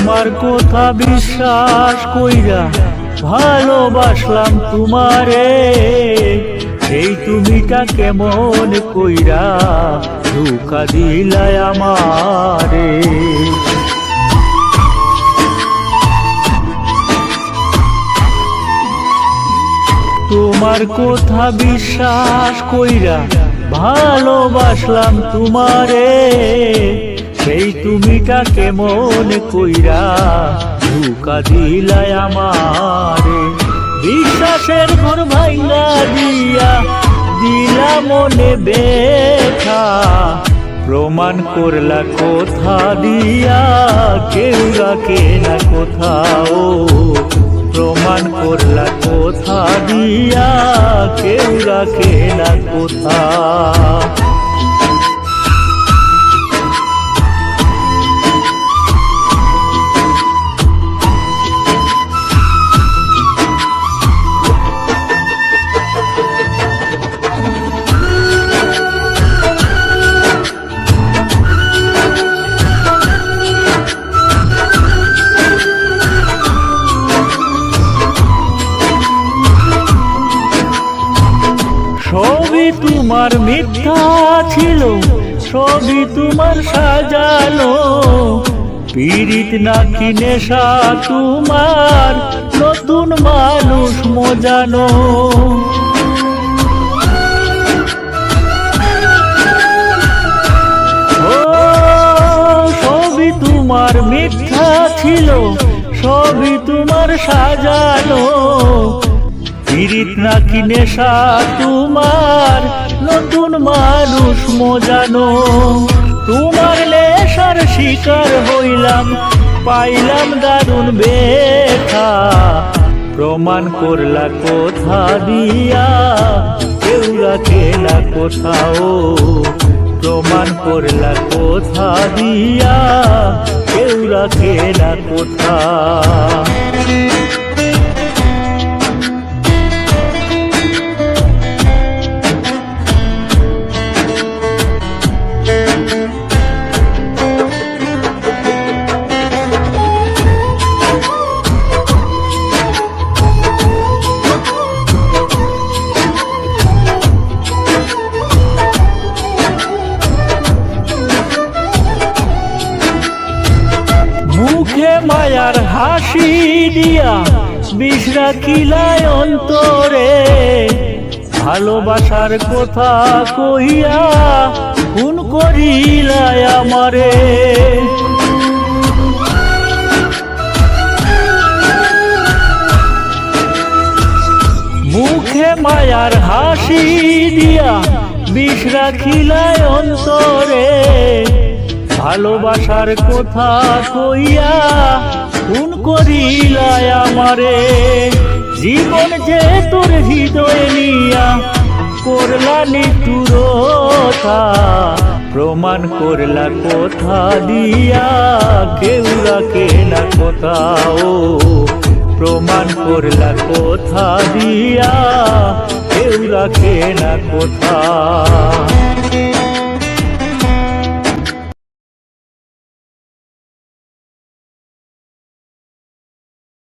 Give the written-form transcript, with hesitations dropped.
তোমার কথা বিশ্বাস কইরা ভালোবাসলাম তোমারে, এই তুমিটা কেমন কইরা ধোঁকা দিলাই আমারে। তোমার কথা বিশ্বাস কইরা ভালোবাসলাম তোমারে, সেই তুমিটা কেমন কইরা ধোঁকা দিলাই আমারে। বিশ্বাসের ঘর ভাঙা দিয়া দিলা মনে ব্যথা, প্রমাণ করলা কথা দিয়া কেউ রাখে না কোথাও, প্রমাণ করলা কথা দিয়া কেউ রাখে না কোথাও। সবই তোমার মিথ্যা ছিল, সবই তোমার সাজানো, পীড়িত নাকি নেশা তোমার নতুন মানুষ মজানো। ও সবই তোমার মিথ্যা ছিল, সবই তোমার সাজানো, পীড়িত নাকি নেশা তোমার নতুন মানুষ মজানো। তোমার নেশার শিকার হইলাম, পাইলাম দারুণ ব্যথা, প্রমাণ করলা কথা দিয়া কেউ রাখে না কোথাও, প্রমাণ করলা কথা দিয়া কেউ রাখে না কোথাও। মুখে মায়ার হাসি দিয়া বিষ রাখিলাই অন্তরে, ভালোবাসার কথা কইয়া খুন করিলাই আমারে। মুখে মায়ার হাসি দিয়া বিষ রাখিলাই অন্তরে, ভালোবাসার কথা কইয়া খুন করিলাই আমারে। জীবন যে তোর হৃদয় নিয়া করলা নিষ্ঠুরতা, প্রমাণ করলা কথা দিয়া কেউ রাখে না কোথাও, প্রমাণ করলা কথা দিয়া কেউ রাখে না কোথাও।